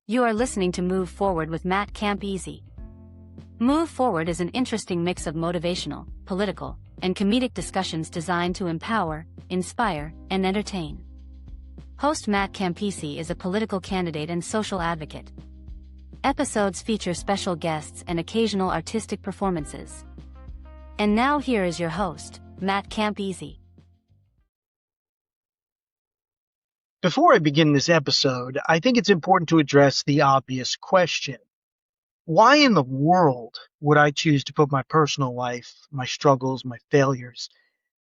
You are listening to Move Forward with Matt Campeasy. Move Forward is an interesting mix of motivational, political, and comedic discussions designed to empower, inspire, and entertain. Host Matt Campeasy is a political candidate and social advocate. Episodes feature special guests and occasional artistic performances. And now here is your host, Matt Campeasy. Before I begin this episode, I think it's important to address the obvious question. Why in the world would I choose to put my personal life, my struggles, my failures,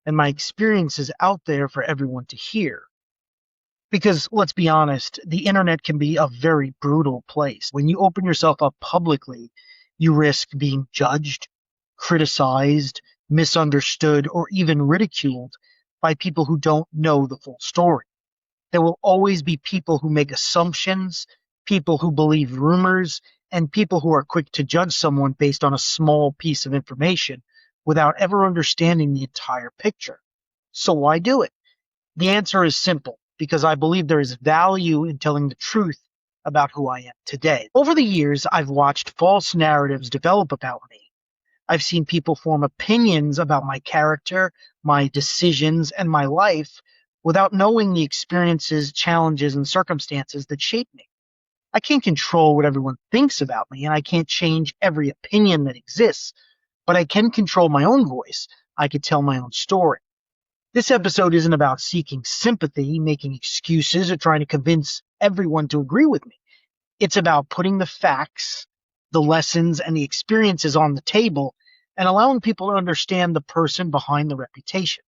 and my experiences out there for everyone to hear? Because let's be honest, the internet can be a very brutal place. When you open yourself up publicly, you risk being judged, criticized, misunderstood, or even ridiculed by people who don't know the full story. There will always be people who make assumptions, people who believe rumors, and people who are quick to judge someone based on a small piece of information without ever understanding the entire picture. So why do it? The answer is simple, because I believe there is value in telling the truth about who I am today. Over the years, I've watched false narratives develop about me. I've seen people form opinions about my character, my decisions, and my life without knowing the experiences, challenges, and circumstances that shape me. I can't control what everyone thinks about me, and I can't change every opinion that exists, but I can control my own voice. I can tell my own story. This episode isn't about seeking sympathy, making excuses, or trying to convince everyone to agree with me. It's about putting the facts, the lessons, and the experiences on the table and allowing people to understand the person behind the reputation.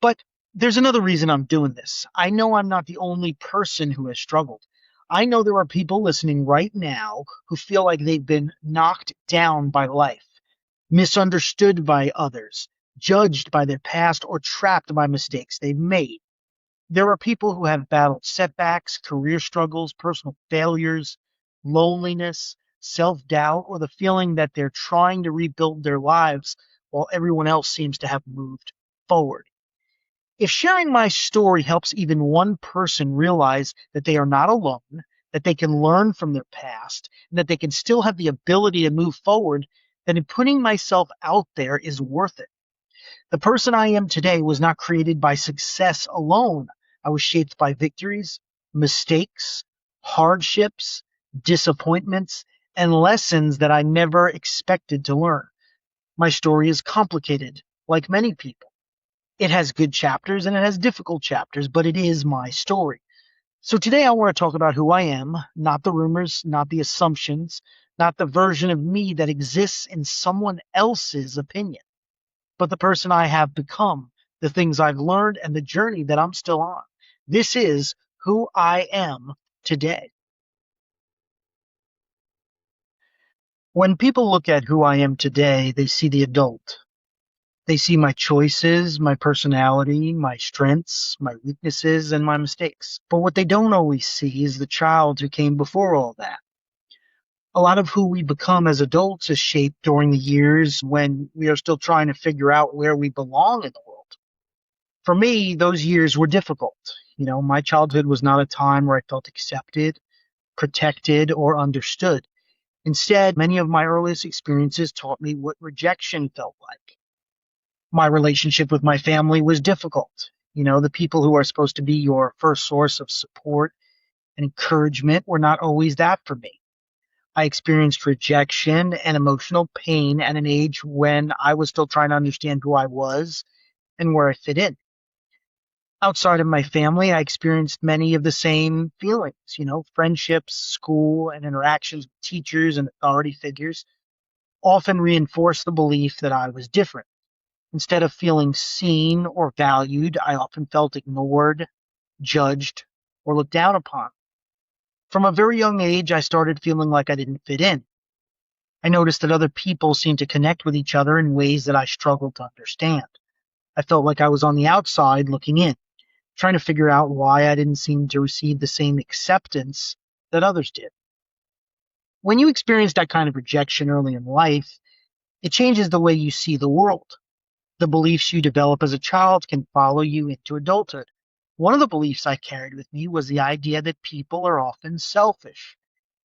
But there's another reason I'm doing this. I know I'm not the only person who has struggled. I know there are people listening right now who feel like they've been knocked down by life, misunderstood by others, judged by their past, or trapped by mistakes they've made. There are people who have battled setbacks, career struggles, personal failures, loneliness, self-doubt, or the feeling that they're trying to rebuild their lives while everyone else seems to have moved forward. If sharing my story helps even one person realize that they are not alone, that they can learn from their past, and that they can still have the ability to move forward, then putting myself out there is worth it. The person I am today was not created by success alone. I was shaped by victories, mistakes, hardships, disappointments, and lessons that I never expected to learn. My story is complicated, like many people. It has good chapters and it has difficult chapters, but it is my story. So today I want to talk about who I am, not the rumors, not the assumptions, not the version of me that exists in someone else's opinion, but the person I have become, the things I've learned, and the journey that I'm still on. This is who I am today. When people look at who I am today, they see the adult. They see my choices, my personality, my strengths, my weaknesses, and my mistakes. But what they don't always see is the child who came before all that. A lot of who we become as adults is shaped during the years when we are still trying to figure out where we belong in the world. For me, those years were difficult. My childhood was not a time where I felt accepted, protected, or understood. Instead, many of my earliest experiences taught me what rejection felt like. My relationship with my family was difficult. The people who are supposed to be your first source of support and encouragement were not always that for me. I experienced rejection and emotional pain at an age when I was still trying to understand who I was and where I fit in. Outside of my family, I experienced many of the same feelings, friendships, school, and interactions with teachers and authority figures often reinforced the belief that I was different. Instead of feeling seen or valued, I often felt ignored, judged, or looked down upon. From a very young age, I started feeling like I didn't fit in. I noticed that other people seemed to connect with each other in ways that I struggled to understand. I felt like I was on the outside looking in, trying to figure out why I didn't seem to receive the same acceptance that others did. When you experience that kind of rejection early in life, it changes the way you see the world. The beliefs you develop as a child can follow you into adulthood. One of the beliefs I carried with me was the idea that people are often selfish.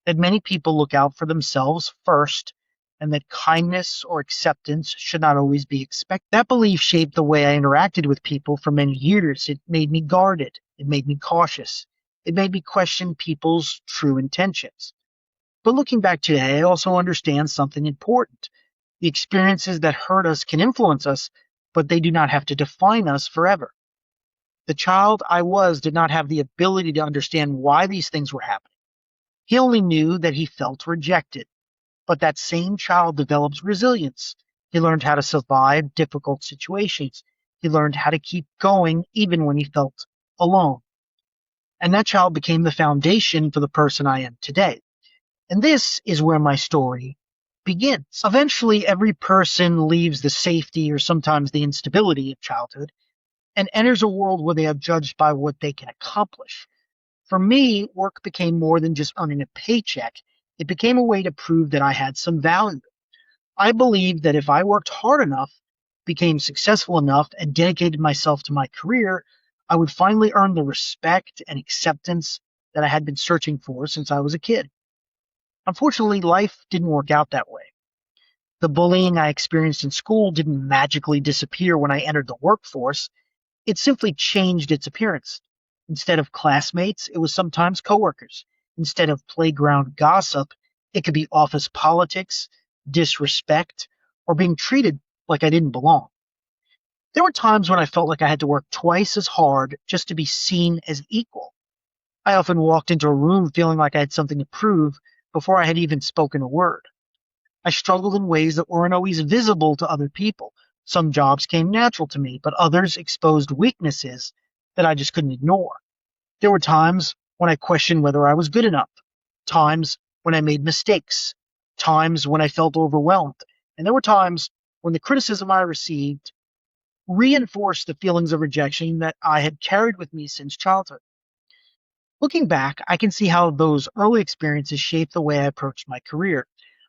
that many people look out for themselves first, and that kindness or acceptance should not always be expected. That belief shaped the way I interacted with people for many years. It made me guarded. It made me cautious. It made me question people's true intentions. But looking back today, I also understand something important. The experiences that hurt us can influence us, but they do not have to define us forever. The child I was did not have the ability to understand why these things were happening. He only knew that he felt rejected. But that same child develops resilience. He learned how to survive difficult situations. He learned how to keep going even when he felt alone. And that child became the foundation for the person I am today. And this is where my story begins. Eventually, every person leaves the safety or sometimes the instability of childhood and enters a world where they are judged by what they can accomplish. For me, work became more than just earning a paycheck. It became a way to prove that I had some value. I believed that if I worked hard enough, became successful enough, and dedicated myself to my career, I would finally earn the respect and acceptance that I had been searching for since I was a kid. Unfortunately, life didn't work out that way. The bullying I experienced in school didn't magically disappear when I entered the workforce. It simply changed its appearance. Instead of classmates, it was sometimes coworkers. Instead of playground gossip, it could be office politics, disrespect, or being treated like I didn't belong. There were times when I felt like I had to work twice as hard just to be seen as equal. I often walked into a room feeling like I had something to prove before I had even spoken a word. I struggled in ways that weren't always visible to other people. Some jobs came natural to me, but others exposed weaknesses that I just couldn't ignore. There were times when I questioned whether I was good enough, times when I made mistakes, times when I felt overwhelmed, and there were times when the criticism I received reinforced the feelings of rejection that I had carried with me since childhood. Looking back, I can see how those early experiences shaped the way I approached my career.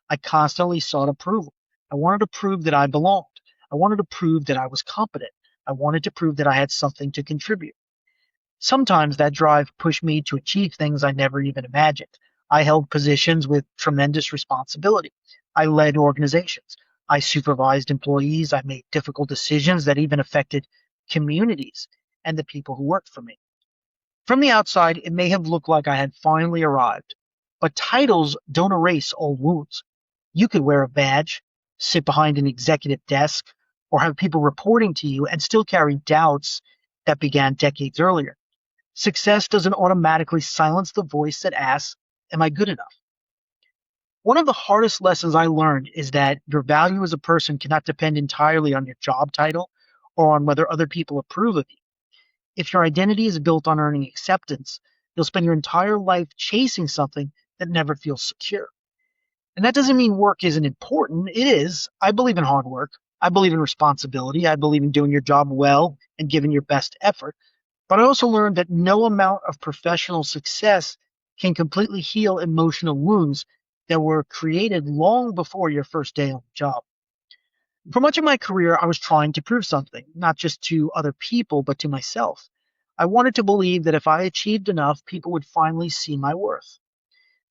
I constantly sought approval. I wanted to prove that I belonged. I wanted to prove that I was competent. I wanted to prove that I had something to contribute. Sometimes that drive pushed me to achieve things I never even imagined. I held positions with tremendous responsibility. I led organizations. I supervised employees. I made difficult decisions that even affected communities and the people who worked for me. From the outside, it may have looked like I had finally arrived, but titles don't erase old wounds. You could wear a badge, sit behind an executive desk, or have people reporting to you and still carry doubts that began decades earlier. Success doesn't automatically silence the voice that asks, am I good enough? One of the hardest lessons I learned is that your value as a person cannot depend entirely on your job title or on whether other people approve of you. If your identity is built on earning acceptance, you'll spend your entire life chasing something that never feels secure. And that doesn't mean work isn't important. It is. I believe in hard work. I believe in responsibility. I believe in doing your job well and giving your best effort. But I also learned that no amount of professional success can completely heal emotional wounds that were created long before your first day on the job. For much of my career, I was trying to prove something, not just to other people, but to myself. I wanted to believe that if I achieved enough, people would finally see my worth.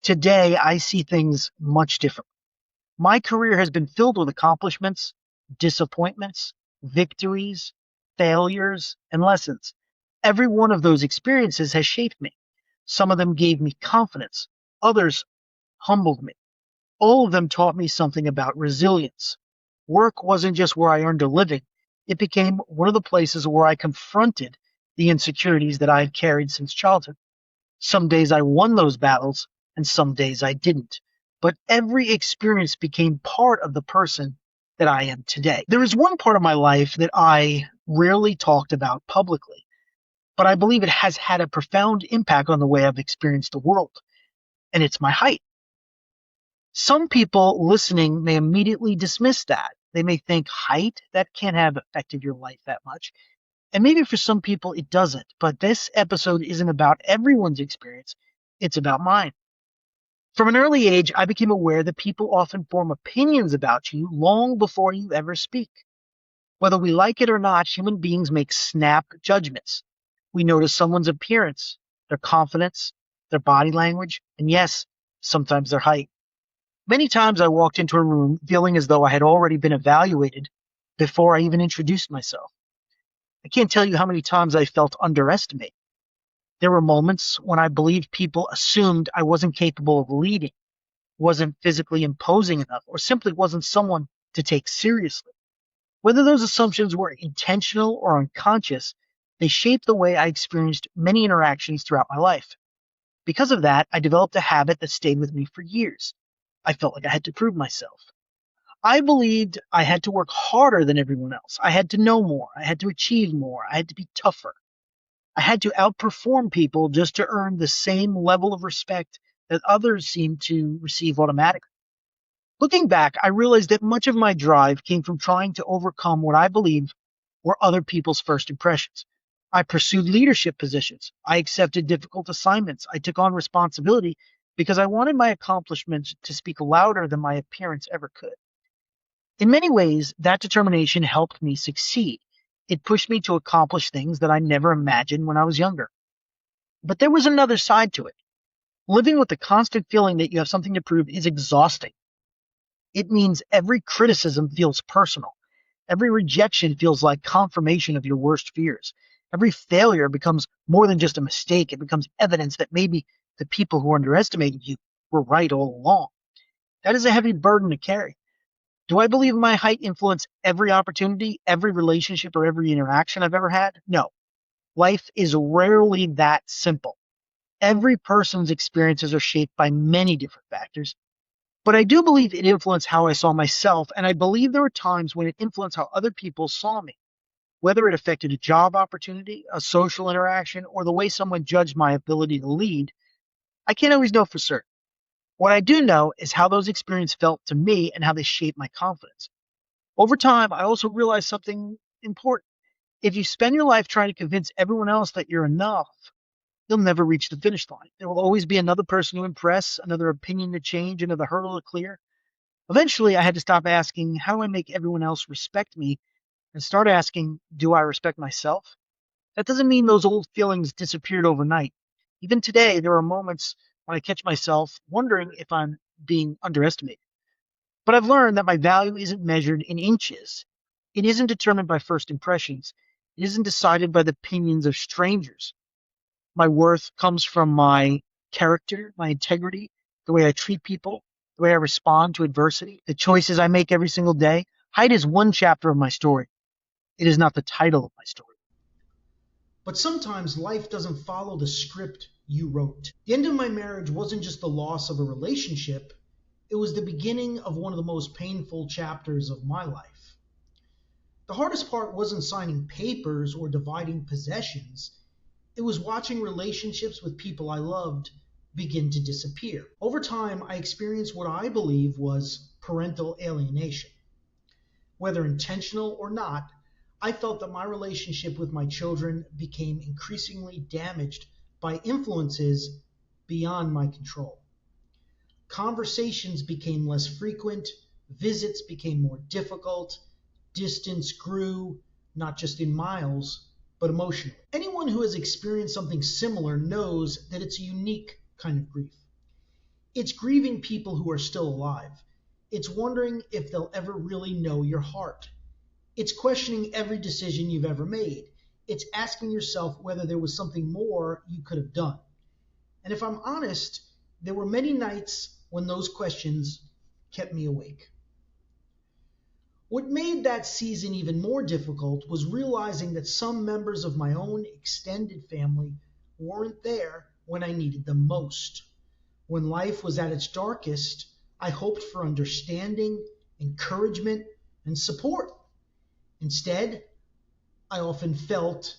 Today, I see things much differently. My career has been filled with accomplishments, disappointments, victories, failures, and lessons. Every one of those experiences has shaped me. Some of them gave me confidence, others humbled me. All of them taught me something about resilience. Work wasn't just where I earned a living, it became one of the places where I confronted the insecurities that I had carried since childhood. Some days I won those battles, and some days I didn't. But every experience became part of the person that I am today. There is one part of my life that I rarely talked about publicly, but I believe it has had a profound impact on the way I've experienced the world, and it's my height. Some people listening may immediately dismiss that. They may think height, that can't have affected your life that much. And maybe for some people it doesn't, but this episode isn't about everyone's experience, it's about mine. From an early age, I became aware that people often form opinions about you long before you ever speak. Whether we like it or not, human beings make snap judgments. We notice someone's appearance, their confidence, their body language, and yes, sometimes their height. Many times I walked into a room feeling as though I had already been evaluated before I even introduced myself. I can't tell you how many times I felt underestimated. There were moments when I believed people assumed I wasn't capable of leading, wasn't physically imposing enough, or simply wasn't someone to take seriously. Whether those assumptions were intentional or unconscious, they shaped the way I experienced many interactions throughout my life. Because of that, I developed a habit that stayed with me for years. I felt like I had to prove myself. I believed I had to work harder than everyone else. I had to know more. I had to achieve more. I had to be tougher. I had to outperform people just to earn the same level of respect that others seemed to receive automatically. Looking back, I realized that much of my drive came from trying to overcome what I believe were other people's first impressions. I pursued leadership positions. I accepted difficult assignments. I took on responsibility because I wanted my accomplishments to speak louder than my appearance ever could. In many ways, that determination helped me succeed. It pushed me to accomplish things that I never imagined when I was younger. But there was another side to it. Living with the constant feeling that you have something to prove is exhausting. It means every criticism feels personal. Every rejection feels like confirmation of your worst fears. Every failure becomes more than just a mistake. It becomes evidence that maybe the people who underestimated you were right all along. That is a heavy burden to carry. Do I believe my height influenced every opportunity, every relationship, or every interaction I've ever had? No. Life is rarely that simple. Every person's experiences are shaped by many different factors, but I do believe it influenced how I saw myself, and I believe there were times when it influenced how other people saw me, whether it affected a job opportunity, a social interaction, or the way someone judged my ability to lead. I can't always know for certain. What I do know is how those experiences felt to me and how they shaped my confidence. Over time, I also realized something important. If you spend your life trying to convince everyone else that you're enough, you'll never reach the finish line. There will always be another person to impress, another opinion to change, another hurdle to clear. Eventually, I had to stop asking, how do I make everyone else respect me? And start asking, do I respect myself? That doesn't mean those old feelings disappeared overnight. Even today, there are moments when I catch myself wondering if I'm being underestimated. But I've learned that my value isn't measured in inches. It isn't determined by first impressions. It isn't decided by the opinions of strangers. My worth comes from my character, my integrity, the way I treat people, the way I respond to adversity, the choices I make every single day. Height is one chapter of my story. It is not the title of my story. But sometimes life doesn't follow the script you wrote. The end of my marriage wasn't just the loss of a relationship, it was the beginning of one of the most painful chapters of my life. The hardest part wasn't signing papers or dividing possessions. It was watching relationships with people I loved begin to disappear. Over time, I experienced what I believe was parental alienation. Whether intentional or not, I felt that my relationship with my children became increasingly damaged by influences beyond my control. Conversations became less frequent, visits became more difficult, distance grew, not just in miles, but emotionally. Anyone who has experienced something similar knows that it's a unique kind of grief. It's grieving people who are still alive. It's wondering if they'll ever really know your heart. It's questioning every decision you've ever made. It's asking yourself whether there was something more you could have done. And if I'm honest, there were many nights when those questions kept me awake. What made that season even more difficult was realizing that some members of my own extended family weren't there when I needed them most. When life was at its darkest, I hoped for understanding, encouragement, and support. Instead, I often felt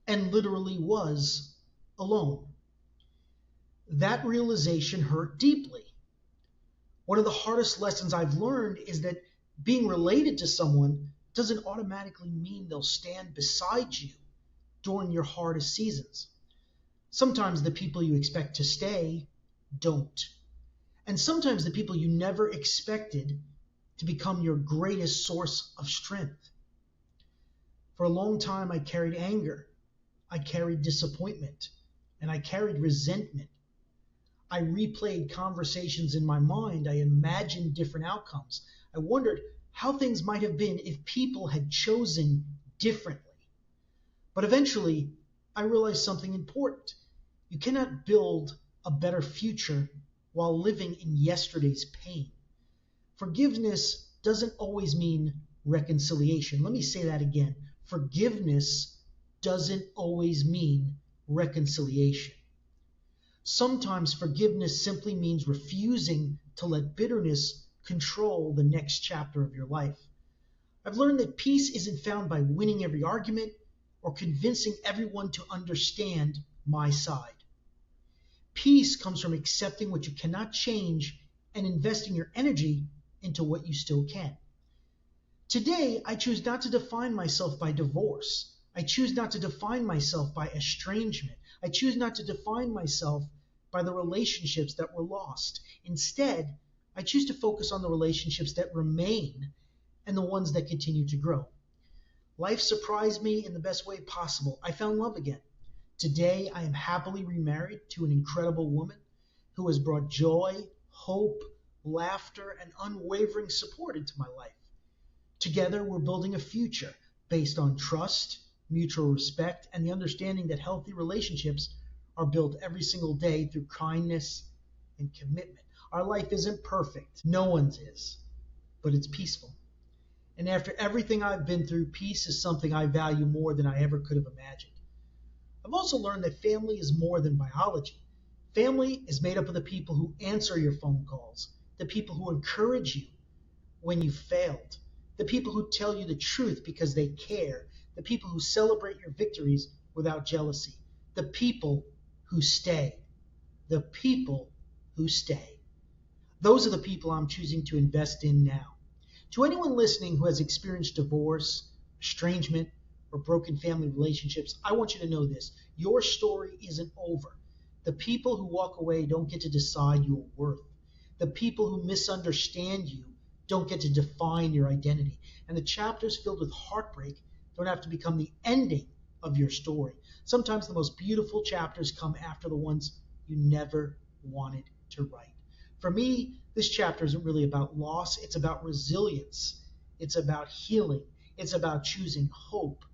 and literally was alone. That realization hurt deeply. One of the hardest lessons I've learned is that being related to someone doesn't automatically mean they'll stand beside you during your hardest seasons. Sometimes the people you expect to stay don't. And sometimes the people you never expected to become your greatest source of strength. For a long time, I carried anger, I carried disappointment, and I carried resentment. I replayed conversations in my mind. I imagined different outcomes. I wondered how things might have been if people had chosen differently. But eventually, I realized something important. You cannot build a better future while living in yesterday's pain. Forgiveness doesn't always mean reconciliation. Let me say that again. Forgiveness doesn't always mean reconciliation. Sometimes forgiveness simply means refusing to let bitterness control the next chapter of your life. I've learned that peace isn't found by winning every argument or convincing everyone to understand my side. Peace comes from accepting what you cannot change and investing your energy into what you still can. Today, I choose not to define myself by divorce. I choose not to define myself by estrangement. I choose not to define myself by the relationships that were lost. Instead, I choose to focus on the relationships that remain and the ones that continue to grow. Life surprised me in the best way possible. I found love again. Today, I am happily remarried to an incredible woman who has brought joy, hope, laughter, and unwavering support into my life. Together, we're building a future based on trust, mutual respect, and the understanding that healthy relationships are built every single day through kindness and commitment. Our life isn't perfect. No one's is, but it's peaceful. And after everything I've been through, peace is something I value more than I ever could have imagined. I've also learned that family is more than biology. Family is made up of the people who answer your phone calls, the people who encourage you when you failed, the people who tell you the truth because they care, the people who celebrate your victories without jealousy, the people who stay, the people who stay. Those are the people I'm choosing to invest in now. To anyone listening who has experienced divorce, estrangement, or broken family relationships, I want you to know this. Your story isn't over. The people who walk away don't get to decide your worth. The people who misunderstand you don't get to define your identity. And the chapters filled with heartbreak don't have to become the ending of your story. Sometimes the most beautiful chapters come after the ones you never wanted to write. For me, this chapter isn't really about loss. It's about resilience. It's about healing. It's about choosing hope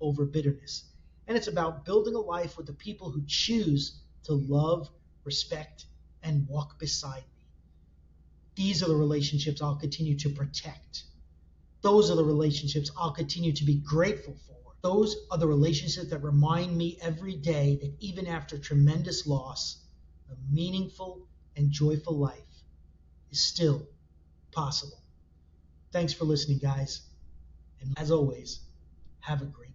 over bitterness. And it's about building a life with the people who choose to love, respect, and walk beside me. These are the relationships I'll continue to protect. Those are the relationships I'll continue to be grateful for. Those are the relationships that remind me every day that even after tremendous loss, a meaningful and joyful life is still possible. Thanks for listening, guys. And as always, have a great day.